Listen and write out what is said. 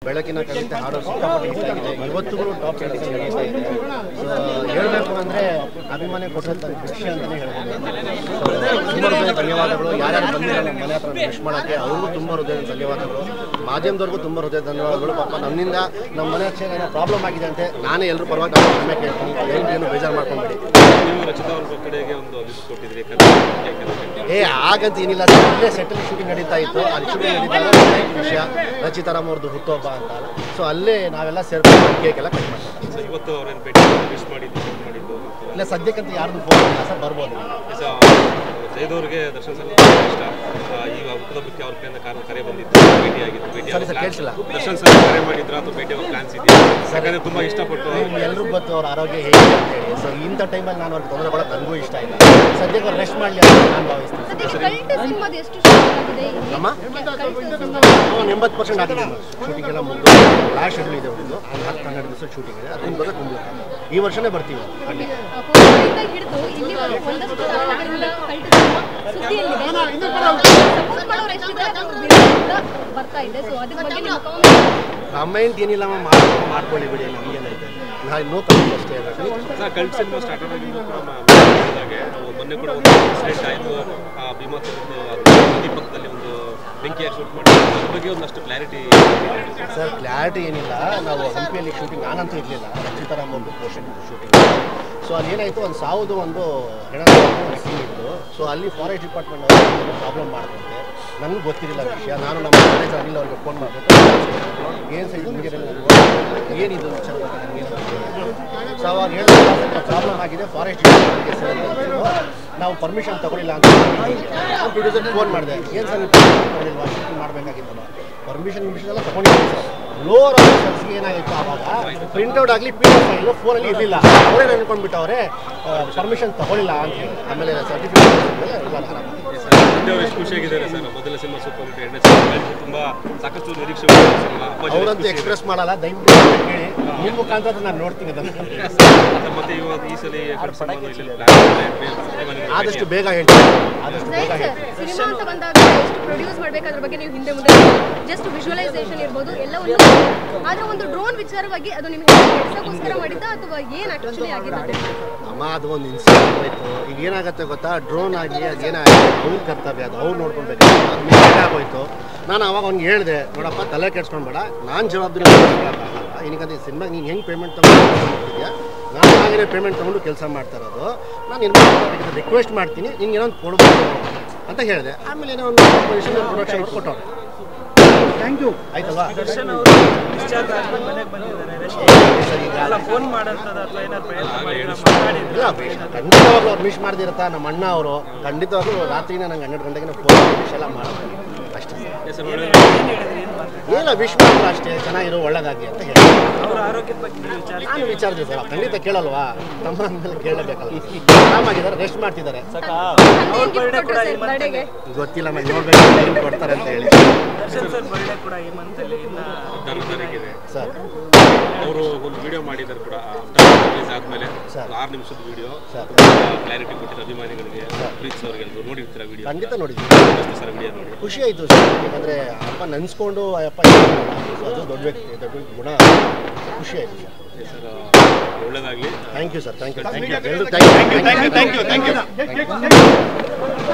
ಬೆಳಕಿನ ಕವಿತೆ ಹಾಡೋ ಸಿಕ್ಕಾಪಟ್ಟೆ ಇಷ್ಟ ಆಗಿದೆ. ಇವತ್ತಿಗೂ ಟಾಪ್ ಟ್ರೆಂಡಿಂಗ್ ನಡೀತಾ ಇದೆ. ಹೇಳಬೇಕು ಅಂದರೆ ಅಭಿಮಾನಿ ಕೊಟ್ಟಂಥ ಖುಷಿ ಅಂತಲೇ ಹೇಳ್ಬೋದು. ತುಂಬ ಹೃದಯ ಧನ್ಯವಾದಗಳು. ಯಾರ್ಯಾರು ಬಂದಿರೋ ನಮ್ಮ ಮನೆ ಹತ್ರ ವಿಶ್ ಮಾಡೋಕ್ಕೆ ಅವ್ರಿಗೂ ತುಂಬ ಹೃದಯದ ಧನ್ಯವಾದಗಳು. ಮಾಧ್ಯಮದವ್ರಿಗೂ ತುಂಬ ಹೃದಯ ಧನ್ಯವಾದಗಳು. ಪಾಪ ನನ್ನಿಂದ ನಮ್ಮ ಮನೆ ಹತ್ರ ಏನೋ ಪ್ರಾಬ್ಲಮ್ ಆಗಿದೆ ಅಂತೆ ನಾನೇ ಎಲ್ಲರೂ ಪರವಾಗಿ ಕ್ಷಮೆ ಕೇಳ್ತೀನಿ. ಏನು ಬೇಜಾರು ಮಾಡ್ಕೊಂಬೇಡಿ. ಹಾಗಂತ ಏನಿಲ್ಲ, ಇಲ್ಲೇ ಸೆಟಲ್ ಶೂಟಿಂಗ್ ನಡೀತಾ ಇತ್ತು. ಅಲ್ಲಿ ಶೂಟಿಂಗ್ ನಡೀತಾ ವಿಷಯ ರಚಿತಾರಾಮ್ ಅವ್ರದ್ದು ಹುಟ್ಟುಹಬ್ಬ ಅಂತ. ಸೊ ಅಲ್ಲೇ ನಾವೆಲ್ಲ ಸೇರ್ಕೊಂಡು ಕೇಕ್ ಎಲ್ಲ ಕಟ್ ಮಾಡ್ತೀವಿ. ಇಲ್ಲ ಸದ್ಯಕ್ಕಂತ ಯಾರ್ದು ಫೋನ್ ಇಲ್ಲ ಸರ್, ಬರ್ಬೋದು. ಜಯದವ್ರಿಗೆ ದರ್ಶನ್ ಸರ್ ಇಷ್ಟ. ಈಗ ಹುಟ್ಟುಹಬ್ಬಕ್ಕೆ ಅವ್ರ ಕಡೆಯಿಂದ ಕರೆ ಬಂದಿತ್ತು, ಭೇಟಿಯಾಗಿತ್ತು. ಕೇಳಿಸಿಲ್ಲ ದರ್ಶನ್ ಸರ್ ಕರೆ ಮಾಡಿದ್ರು ಅಥವಾ ಭೇಟಿ ಆಗೋ ಪ್ಲಾನ್ಸ್ ಇದೆಯಾ? ಯಾಕಂದರೆ ತುಂಬ ಇಷ್ಟಪಟ್ಟು ಎಲ್ಲರಿಗೂ ಗೊತ್ತು ಅವ್ರ ಆರೋಗ್ಯ ಹೇಗೆ ಅಂತೇಳಿ. ಸೊ ಇಂಥ ಟೈಮಲ್ಲಿ ನಾನು ಅವ್ರಿಗೆ ತೊಂದರೆ ಕೊಡೋದು ನನಗೂ ಇಷ್ಟ ಇಲ್ಲ. ಸದ್ಯಕ್ಕೆ ಅವ್ರು ರೆಸ್ಟ್ ಮಾಡಲಿ ಅಂತ ನಾನು ಭಾವಿಸ್ತೀನಿ. ಅಮ್ಮ 80% ಆಗಿದೆ ಶೂಟಿಂಗ್ ಎಲ್ಲ ಮುಗಿದು. ಲಾಸ್ಟ್ ಶೆಡ್ಯೂಲ್ ಇದೆ ಒಂದು 10-12 ದಿವಸ ಶೂಟಿಂಗ್ ಇದೆ. ಅದನ್ನು ಬರೋದು ಕುಂಬಳಕಾಯಿ ಈ ವರ್ಷನೇ ಬರ್ತೀವಿ. ಕಮೆಂಟ್ ಏನಿಲ್ಲ ಮಾಡ್ಕೊಳ್ಳಿ ಬಿಡಿ, ನಮಗೇನೈತೆ ನೋ ಕಮೆಂಟ್ ಅಷ್ಟೇ. ಕಲ್ಟ್ ಸಿನಿಮಾ ಸ್ಟಾರ್ಟ್ ಆಗಿದ್ದು ಕೂಡ ಮೊನ್ನೆ ಕೂಡ ಒಂದು ಇನ್ಸಿಡೆಂಟ್ ಆಯಿತು. ಭೀಮಾ ದೀಪಕದಲ್ಲಿ ಒಂದು ಬೆಂಕಿಯಾಗಿ ಶೂಟ್ ಮಾಡಿ ಅದ್ರ ಬಗ್ಗೆ ಒಂದಷ್ಟು ಕ್ಲಾರಿಟಿ ಸರ್. ಕ್ಲಾರಿಟಿ ಏನಿಲ್ಲ, ನಾವು ಹಂಪಿಯಲ್ಲಿ ಶೂಟಿಂಗ್ ನಾನಂತೂ ಇರಲಿಲ್ಲ, ರಚಿತಾರಾಮ್ ಅವ್ರದ್ದು ಪೋರ್ಷನ್ ಶೂಟಿಂಗ್. ಸೊ ಅಲ್ಲಿ ಏನಾಯಿತು, ಒಂದು ಸಾವುದು ಒಂದು ಹೆಣ ಸೀನ್ ಇತ್ತು. ಸೊ ಅಲ್ಲಿ ಫಾರೆಸ್ಟ್ ಡಿಪಾರ್ಟ್ಮೆಂಟ್ ಅವರು ಪ್ರಾಬ್ಲಮ್ ಮಾಡ್ತಂತೆ. ನನಗೂ ಗೊತ್ತಿರಲಿಲ್ಲ ವಿಷಯ. ನಾನು ನಮ್ಮ ಮ್ಯಾನೇಜರ್ ಅನಿಲ್ ಅವ್ರಿಗೆ ಫೋನ್ ಮಾಡಬೇಕು, ಏನು ಸರ್ ನಿಮಗೆ ಏನಿದು ವಿಚಾರ ಸೊ ಅವಾಗ ಹೇಳಿದ್ರೆ ಪ್ರಾಬ್ಲಮ್ ಆಗಿದೆ, ಫಾರೆಸ್ಟ್ ಡಿಪಾರ್ಟ್ಮೆಂಟ್ಗೆ ಸರ್ ನಾವು ಪರ್ಮಿಷನ್ ತಗೊಳ್ಳಿಲ್ಲ ಅಂತ ಪ್ರೊಡ್ಯೂಸರ್ಗೆ ಫೋನ್ ಮಾಡಿದೆ. ಏನು ಸರ್ ನೀವು ಪರ್ಮಿಷನ್ ತಗೊಳ್ಳಿಲ್ವಾ, ಶೂಟಿಂಗ್ ಮಾಡಬೇಕಾಗಿತ್ತಲ್ಲ? ಪರ್ಮಿಷನ್ ಎಲ್ಲ ತೊಗೊಂಡಿದ್ದೀನಿ ಸರ್. ಲೋವರ್ ಆಫೀಸರ್ಸ್ಗೆ ಏನಾಗಿತ್ತು ಆವಾಗ ಪ್ರಿಂಟ್ಔಟ್ ಆಗಲಿ PDF ಫೈಲು ಫೋನಲ್ಲಿ ಇರಲಿಲ್ಲ. ಅವರೇ ನೆನ್ಕೊಂಡ್ಬಿಟ್ಟವ್ರೆ ಪರ್ಮಿಷನ್ ತಗೊಳ್ಳಿಲ್ಲ ಅಂತ. ಆಮೇಲೆ ಸರ್ಟಿಫಿಕೇಟ್ ಎಷ್ಟು ಖುಷಿಯಾಗಿದ್ದಾರೆ ಸರ್. ಮೊದಲ ಸಿನಿಮಾ ಸೂಪರ್ ಹಿಟ್, ಎರಡನೇ ಸಿನಿಮಾ ತುಂಬ ಸಾಕಷ್ಟು ನಿರೀಕ್ಷೆ. ಅವರಂತೂ ಎಕ್ಸ್ಪ್ರೆಸ್ ಮಾಡಲ್ಲ, ದಯವಿಟ್ಟು ಹೇಳಿ ನಿಮ್ಮ ಮುಖಾಂತರ ನಾನು ನೋಡ್ತೀನಿ ಅದನ್ನು. ಮತ್ತೆ ಇವಾಗ ಈ ಸಲ ಆದಷ್ಟು ಬೇಗ ಹೇಳ್ತೀನಿ, ಆದಷ್ಟು ಬೇಗ ಸಿನಿಮಾ ಅಂತ ಬಂದಾಗ ಎಷ್ಟು ಪ್ರೊಡ್ಯೂಸ್ ಮಾಡಬೇಕಾದ್ರ ಬಗ್ಗೆ ನೀವು ಹಿಂದೆ ಮುಂದೆ ಜಸ್ಟ್ ವಿಜುವಲೈಸೇಷನ್ ಇರ್ಬೋದು ಎಲ್ಲವನ್ನು. ಆದರೆ ಒಂದು ಡ್ರೋನ್ ವಿಚಾರವಾಗಿ ಅದು ನಿಮಗೆ ಕೆಲಸಕ್ಕೋಸ್ಕರ ಮಾಡಿದ್ದ ಅಥವಾ ಏನು ಆಕ್ಚುಲಿ ಆಗಿದೆ? ಅಮ್ಮ ಅದು ಒಂದು ಇನ್ಸಿಡೆಂಟ್ ಆಯಿತು. ಈಗ ಏನಾಗುತ್ತೆ ಗೊತ್ತಾ, ಡ್ರೋನ್ ಆಗಿ ಅದೇನಾಗಿದೆ ಅವ್ರ ಕರ್ತವ್ಯ, ಅದು ಅವ್ರು ನೋಡ್ಕೊಳ್ಬೇಕು. ಅದು ಮಿಸ್ಟೇಕ್ ಆಗೋಯ್ತು. ನಾನು ಅವಾಗ ಅವ್ನಿಗೆ ಹೇಳಿದೆ, ನೋಡಪ್ಪ ತಲೆ ಕೆಡ್ಸ್ಕೊಂಡ್ಬೇಡ, ನಾನು ಜವಾಬ್ದಾರಿ ಆಗಲ್ಲ. ಏನಕ್ಕಂತ ಸಿನಿಮಾಗೆ ನೀನು ಹೆಂಗೆ ಪೇಮೆಂಟ್ ತೊಗೊಂಡಿದ್ಯಾ, ನಾನು ಹಾಗೇ ಪೇಮೆಂಟ್ ತೊಗೊಂಡು ಕೆಲಸ ಮಾಡ್ತಾ ಇರೋದು. ನಾನು ಏನು ರಿಕ್ವೆಸ್ಟ್ ಮಾಡ್ತೀನಿ, ನಿನ್ಗೆ ಏನೋ ಒಂದು ಕೊಡ್ಬೋದು ಅಂತ ಹೇಳಿದೆ. ಆಮೇಲೆ ಏನೋ ಒಂದು ಪ್ರೊಡಕ್ಷನ್ ಅವ್ರು ಕೊಟ್ಟವ್ರು. Thank you. ಆಯ್ತಲ್ವಾ? ದರ್ಶನ್ ಅವರು ಡಿಸ್ಚಾರ್ಜ್ ಆದ್ಮೇಲೆ ಮನೆಗೆ ಬಂದಿದ್ದಾರೆ. ಫೋನ್ ಮಾಡೋಂಥದ್ದು ಅಥವಾ ಏನಾದ್ರು ಇಲ್ಲ, ಖಂಡಿತವಾಗ್ಲೂ ಅವ್ರು ಮಿಸ್ ಮಾಡ್ದಿರತ್ತಾ. ನಮ್ಮ ಅಣ್ಣ ಅವರು ಖಂಡಿತವಾಗ್ಲೂ ರಾತ್ರಿನ ನಂಗೆ 12 ಗಂಟೆಗೆ ಫೋನ್ ವಿಶ್ ಎಲ್ಲ ಮಾಡೋದು ಅಷ್ಟೇ. ಇಲ್ಲ, ವಿಶ್ ಮಾಡಿದ್ರು ಅಷ್ಟೇ, ಚೆನ್ನಾಗಿರೋ ಒಳ್ಳೇದಾಗಿ ಅಂತ ಹೇಳಿ. ಅವರ ಆರೋಗ್ಯದ ಬಗ್ಗೆ ನಾನು ವಿಚಾರಿಸಿದೆ ಸರ್, ಖಂಡಿತ ಕೇಳಲ್ವಾ, ತಮ್ಮ ಅಂದಮೇಲೆ ಕೇಳಬೇಕಲ್ಲ. ಆರಾಮಾಗಿದ್ದಾರೆ, ರೆಸ್ಟ್ ಮಾಡ್ತಿದ್ದಾರೆ. ಗೊತ್ತಿಲ್ಲ, ನಾನು ನೋಡ್ಬೇಕು ಕೊಡ್ತಾರೆ ಅಂತ ಹೇಳಿ. ದರ್ಶನ್ ಸರ್ ಬರ್ಡೇ ಕೂಡ ಈ ಮಂತಲ್ಲಿ ಸರ್ ಅವರು ಒಂದು ವಿಡಿಯೋ ಮಾಡಿದ್ದಾರೆ ಕೂಡ ರಿಲೀಸ್ ಆದಮೇಲೆ 6 ನಿಮಿಷದ ವಿಡಿಯೋ. ಕ್ಲಾರಿಟಿ ಕೊಟ್ಟಿದ್ದಾರೆ ಅಭಿಮಾನಿಗಳಿಗೆ, ಪ್ರೀತ್ಸ್ ಅವರಿಗೆಲ್ಲರೂ ನೋಡಿರ್ತೀರ ವಿಡಿಯೋ? ಖಂಡಿತ ನೋಡಿದ್ವಿ ಸರ್. ವಿಡಿಯೋ ನೋಡಿ ಖುಷಿ ಆಯಿತು. ಯಾಕಂದರೆ ಅಪ್ಪ ನೆನೆಸ್ಕೊಂಡು ಅಪ್ಪ ಅದು ದೊಡ್ಡ ವ್ಯಕ್ತಿ, ದೊಡ್ಡ ಗುಣ, ಖುಷಿ ಆಯಿತು ಸರ್. ಒಳ್ಳೆಯದಾಗಲಿ. Thank you sir. Thank you.